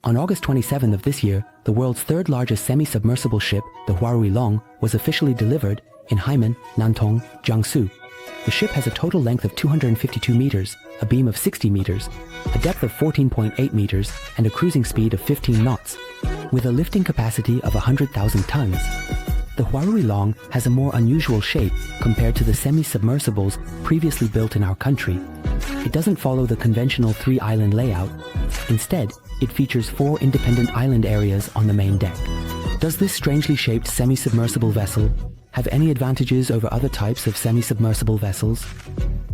On August 27 of this year, the world's third largest semi-submersible ship, the Huarui Long, was officially delivered in Haimen, Nantong, Jiangsu. The ship has a total length of 252 meters, a beam of 60 meters, a depth of 14.8 meters, and a cruising speed of 15 knots, with a lifting capacity of 100,000 tons. The Huarui Long has a more unusual shape compared to the semi-submersibles previously built in our country. It doesn't follow the conventional three-island layout. Instead, it features 4 independent island areas on the main deck. Does this strangely shaped semi-submersible vessel have any advantages over other types of semi-submersible vessels?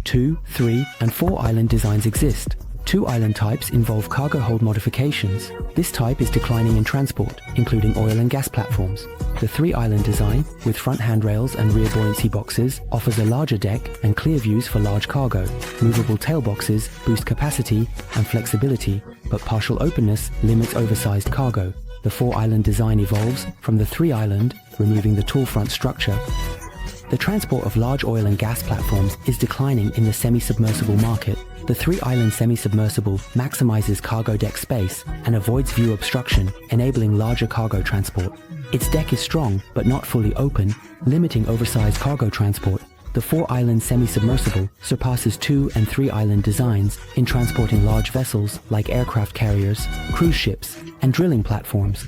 2, 3, and 4 island designs exist. 2 island types involve cargo hold modifications. This type is declining in transport, including oil and gas platforms. The 3 island design, with front handrails and rear buoyancy boxes, offers a larger deck and clear views for large cargo. Movable tail boxes boost capacity and flexibility, but partial openness limits oversized cargo. The 4 island design evolves from the 3 island, removing the tall front structure. The transport of large oil and gas platforms is declining in the semi-submersible market. The 3 island semi-submersible maximizes cargo deck space and avoids view obstruction, enabling larger cargo transport. Its deck is strong but not fully open, limiting oversized cargo transport. The 4 island semi-submersible surpasses 2 and 3 island designs in transporting large vessels like aircraft carriers, cruise ships, and drilling platforms.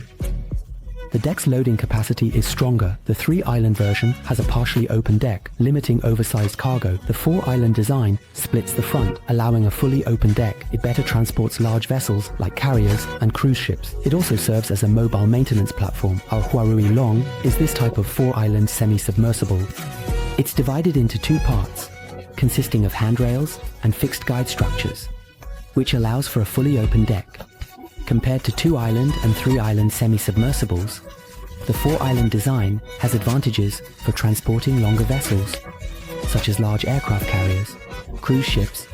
The deck's loading capacity is stronger. The 3 island version has a partially open deck, limiting oversized cargo. The 4 island design splits the front, allowing a fully open deck. It better transports large vessels like carriers and cruise ships. It also serves as a mobile maintenance platform. Our Huarui Long is this type of 4 island semi-submersible. It's divided into 2 parts, consisting of handrails and fixed guide structures, which allows for a fully open deck. Compared to 2 island and 3 island semi-submersibles, the 4 island design has advantages for transporting longer vessels, such as large aircraft carriers, cruise ships,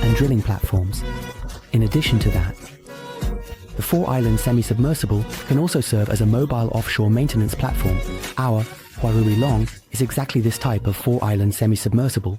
and drilling platforms. In addition to that, the 4 island semi-submersible can also serve as a mobile offshore maintenance platform. Our Huarui Long is exactly this type of 4 island semi-submersible.